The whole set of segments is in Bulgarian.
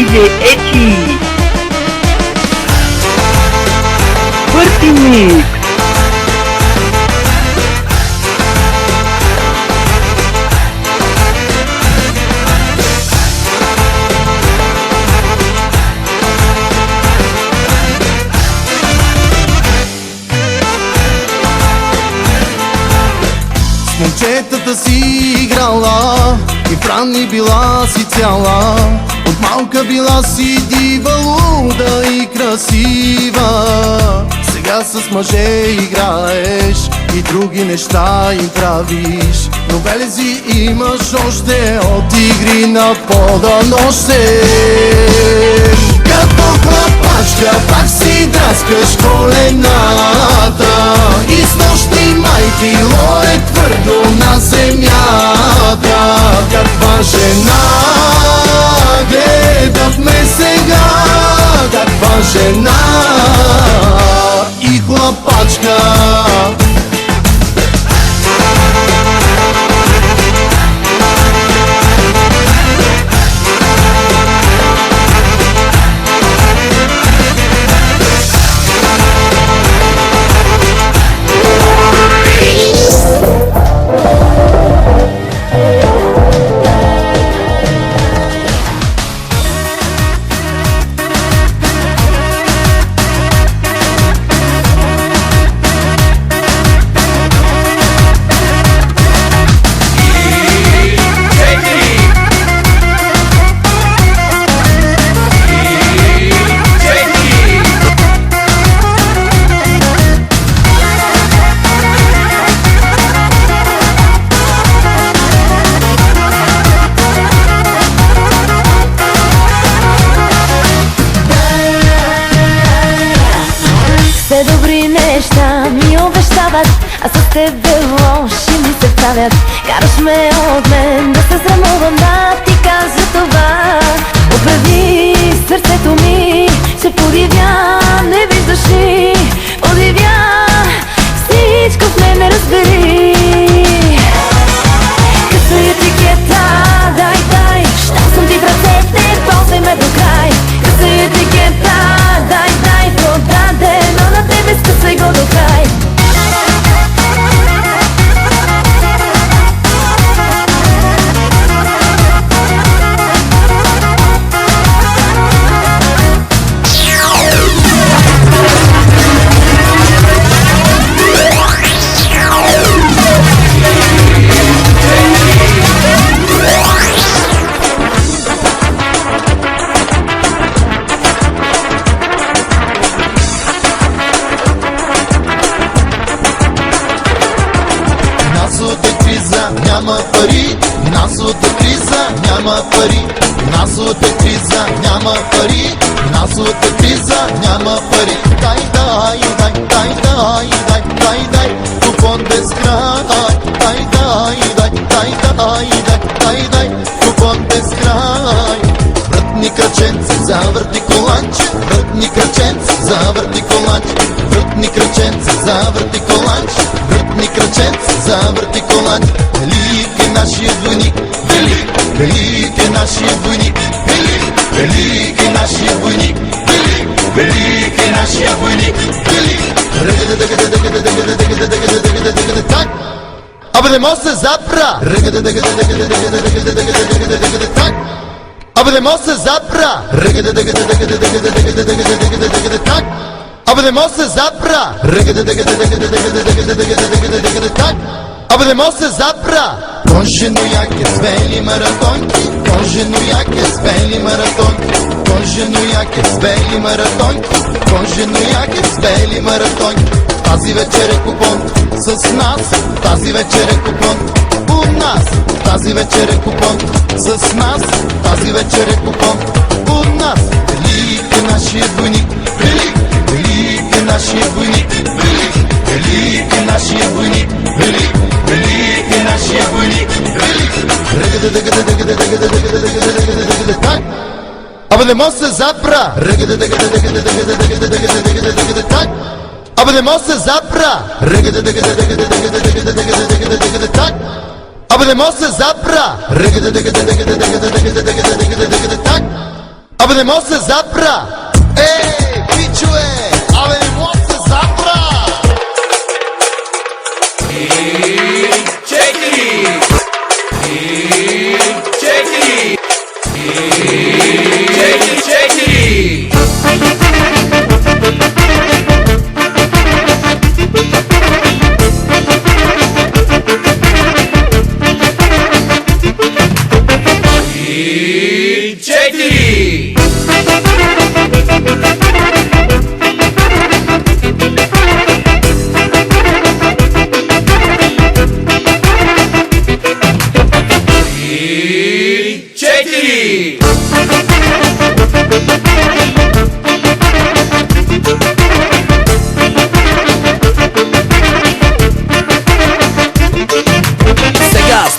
DJ Echi. Party Mix. С момчетата си играла и в ранни била си цяла. От малка била си дива, луда и красива. Сега с мъже играеш и други неща им правиш, но белези имаш още от игри на пода нощем. Като хлапачка пак си драскаш колената и с нощни майки лое твърдо на земята. Каква жена гледахме сега, каква жена и хлапачка. Все добри неща ми обещават, а с тебе лоши ми се правят. Караш ме от мен да се срамувам да ти кажа това. Образи сърцето ми, се подивя, не виждаш ли? Подивя, всичко в мен не разбери. Къса етикета, дай, дай, щом съм ти в ръцете, ползвай ме до край. Къса етикета, дай, дай, продадено на тебе, скъсай го до край. Няма пари, финансовата криза няма пари, финансовата криза няма пари, финансовата криза няма пари. Дай, дай, дай, дай, дай, дай, дай, дай, купон без край. Дай, дай, дай, дай, дай, дай, дай, дай, купон без край. Вратни краченци, завърти коланче, вратни краченци, завърти коланче, вратни краченци, завърти коланче, вратни краченци, завърти коланче. Велик е нашия войник, велик, велик е нашия войник, велик, велик е нашия войник, велик, велик е нашия войник, велик. Так! Абе не може се запра! Так! Абе не може се запра! Так! Абе не може се запра! Так! Абе не може се запра! Конжено яке с бели маратонки, конжено яке с бели маратонки, конжено яке с бели маратонки, конжено яке с бели маратонки. Тази вечер е купон с нас, тази вечер е купон у нас, тази вечер е купон с нас, тази вечер е купон у нас. Велик е нашия войник, велик, велик е нашия войник, велик, велик е нашия войник, велик, велик е нашия войник, велик. Так! Абе не може се запра! Так! Абе не може се запра! Так! Абе не може се запра! Так! Абе не може се запра! Пичове! Абе не може се запра!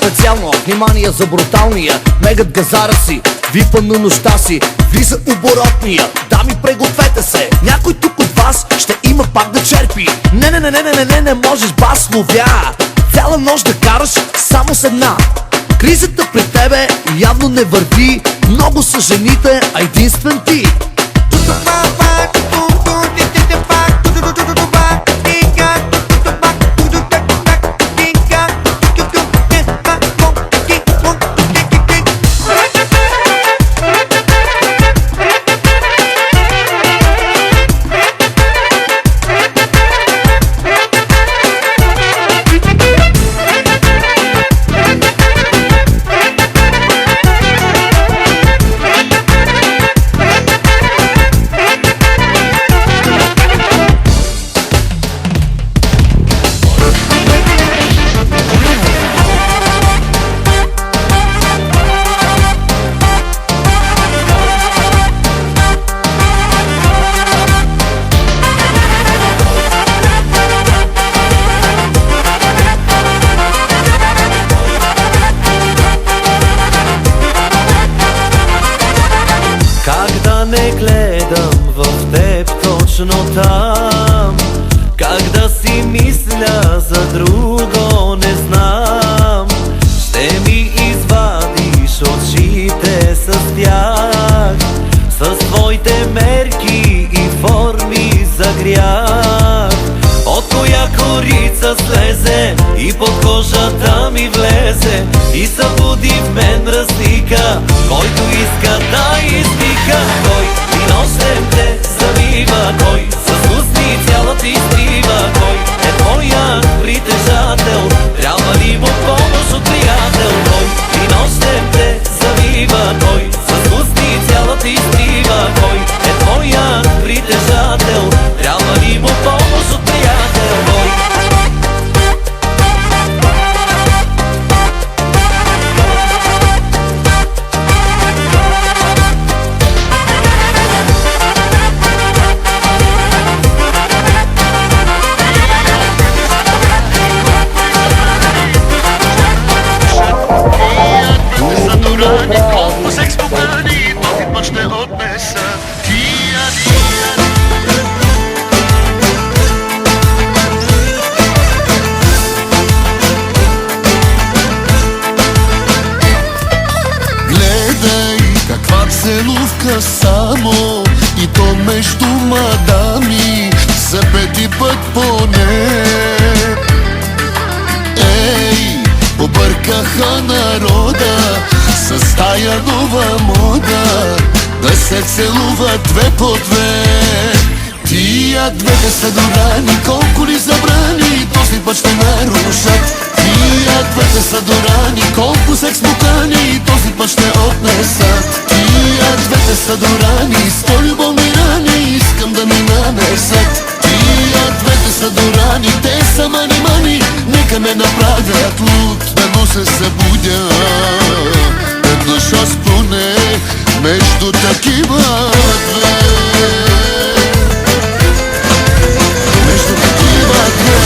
Специално внимание за бруталния мегът газара си, випан на нощта си, влиза оборотния. Дами, пригответе се, някой тук от вас ще има пак да черпи. Не можеш бас ловя, цяла нощ да караш само с една. Кризата при тебе явно не върви, много са жените, а единствен ти. Не гледам в теб точно там, как да си мисля за друго не знам. Ще ми извадиш очите с тях, с твоите мерки и форми за грях. От коя корица слезе и под кожата ми влезе и събуди в мен разлика, който иска да извика. Кой и нощем те завива, кой с устни цяла ти изтрива, кой е твоя притежател, трябва ли му помощ от приятел? Кой и нощем те завива, кой с устни цяла ти изтрива, кой е твоя притежател, трябва ли му помощ от приятел? Кой? Колко секс покани, този път ще отнеса. Гледай каква целувка само, и то между мадами, за пети път поне. Ей, побъркаха народа с тая нова мода, да се целуват две по две. Тия двете са дорани, колко ли забрани, този път ще нарушат. Тия двете са дорани, колко секс покани, този път ще отнесат. Тия двете са дорани, сто любовни рани, искам да ми нанесат. Тия двете са дорани, те са мани, нека ме направят луд, да но се събудя. Веднъж аз поне между такива две. Между такива две.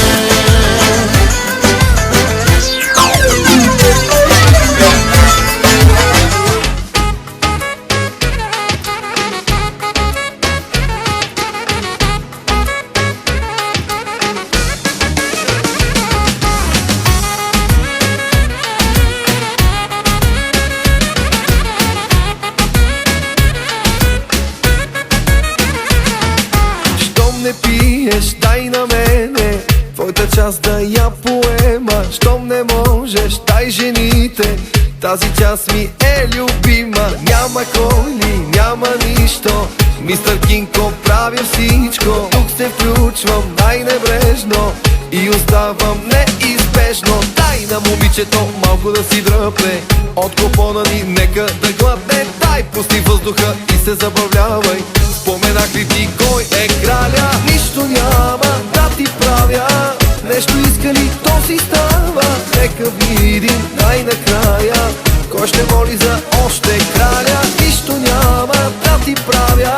част да я поема. Щом не можеш, дай жените. Тази част ми е любима. Няма койли, няма нищо. Мистер Кинко прави всичко. Тук се включвам най-небрежно и оставам неизбежно. Дай на момичето малко да си дръпне, от купона ни нека да глътне. Дай пусти въздуха и се забавлявай. Споменах ли ти кой е краля? Нищо няма да ти правя. Нещо иска ли, то си става. Нека видим най-накрая кой ще моли за още краля. Нищо няма да ти правя.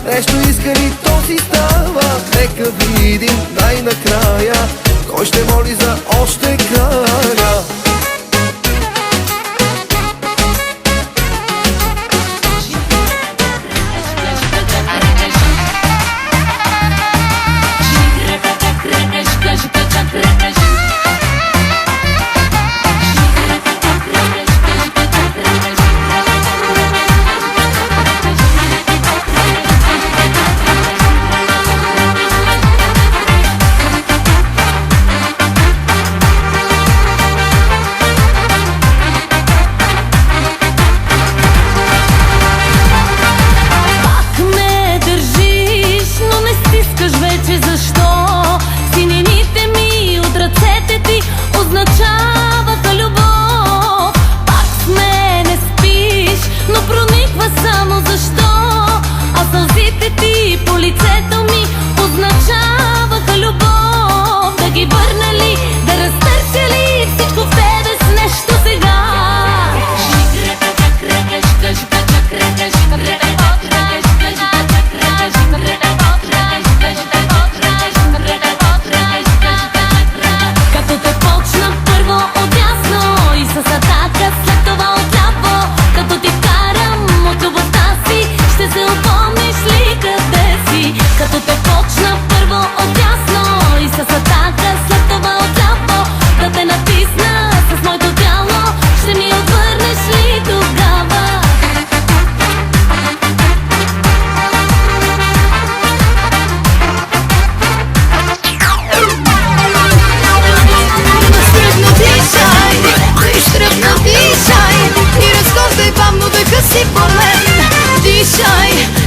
Нещо иска ли, то си става. Нека видим най-накрая кой ще моли за още краля.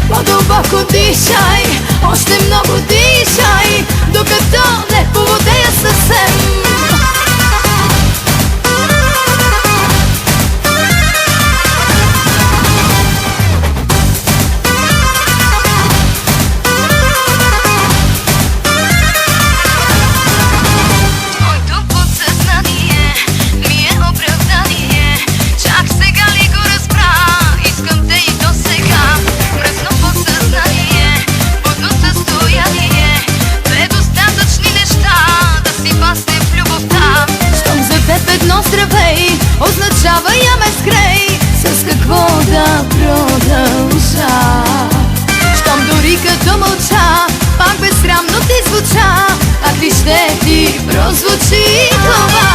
По-дълбоко дишай, още много дишай, докато не поводея съвсем. Означава я ме скрей, с какво да продължа. Щом дори като мълча, пак безсрамно ти звуча, пак ли ще ти прозвучи това?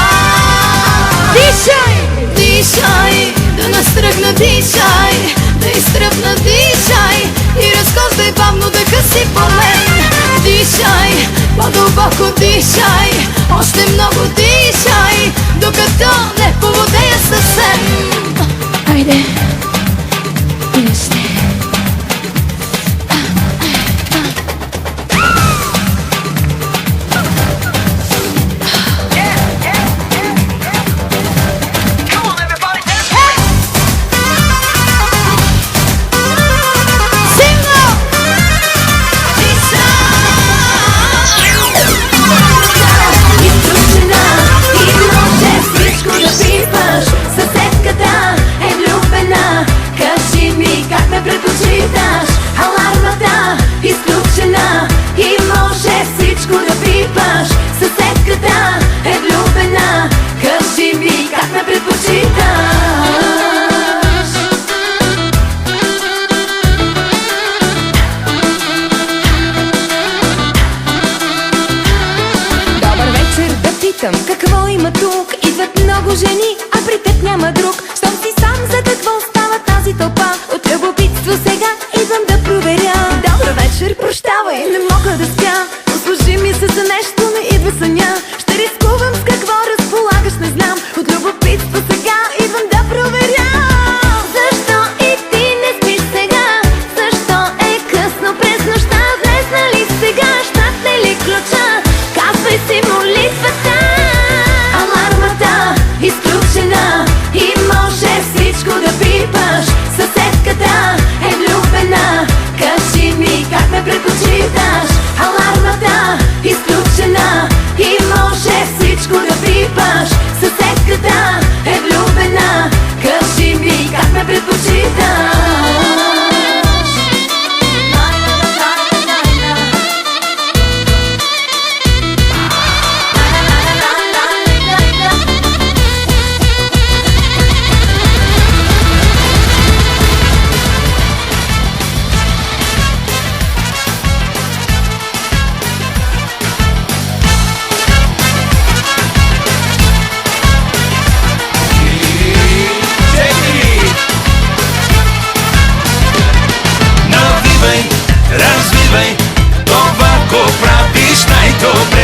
Дишай, дишай, да настръхна дишай, да изтръпна дишай и разхождай бавно дъха си по мен. Дишай, по-дълбоко дишай, още много дишай, докато не поводея съвсем. Айде, и ще. Съседката е влюбена.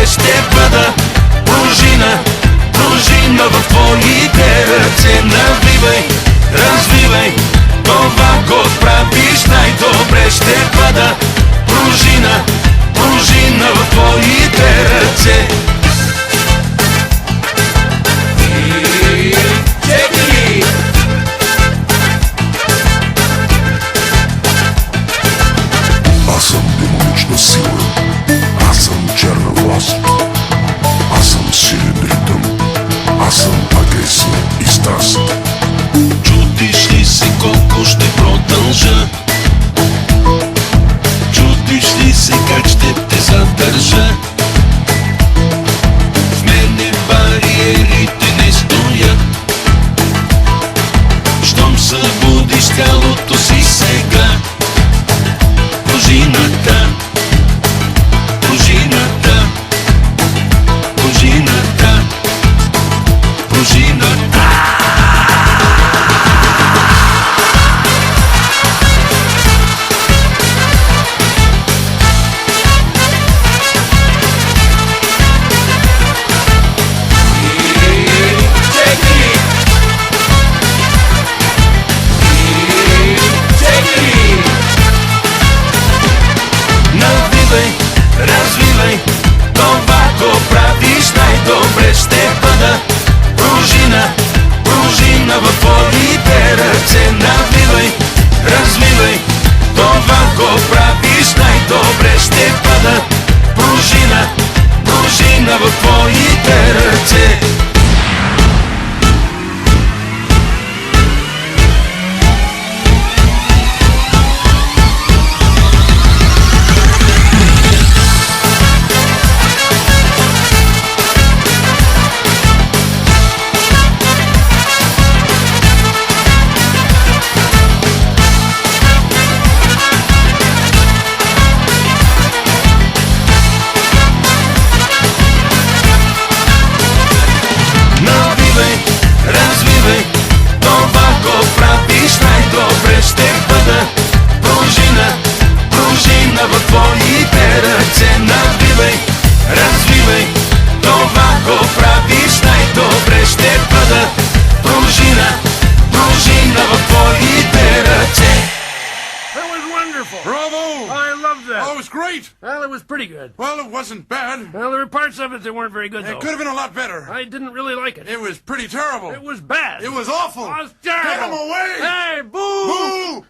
ще бъда пружина, пружина в твоите ръце. Навивай, развивай, това го правиш най-добре. Ще бъда пружина, пружина в твоите ръце. Аз съм демонична сила, аз съм черна власт, аз съм силен ритъм, аз съм агресия и страст. Чудиш ли се колко ще продължа? Чудиш ли се как ще те задържа? В мене бариерите не стоят. Щом събудиш тялото си сега, пружината, пружината, пружината, пружината. Навивай, развивай, това го правиш най-добре. Ще бъда пружина, пружина в твоите ръце. Навивай, развивай, това го правиш най-добре. Ще бъда пружина, пружина в твоите ръце. Навивай, развивай, това го правиш най-добре. Ще бъда пружина, пружина в твоите ръце. Навивай, развивай, това го правиш най-добре. Ще бъда пружина, пружина в твоите ръце. That was wonderful. Bravo! I loved that. Oh, it was great. Well, it was pretty good. Well, it wasn't bad. Well, there were parts of it that weren't very good, It though. could have been a lot better. I didn't really like it. It was pretty terrible. It was bad. It was awful. It was terrible. Get him away! Hey, boo! Boo!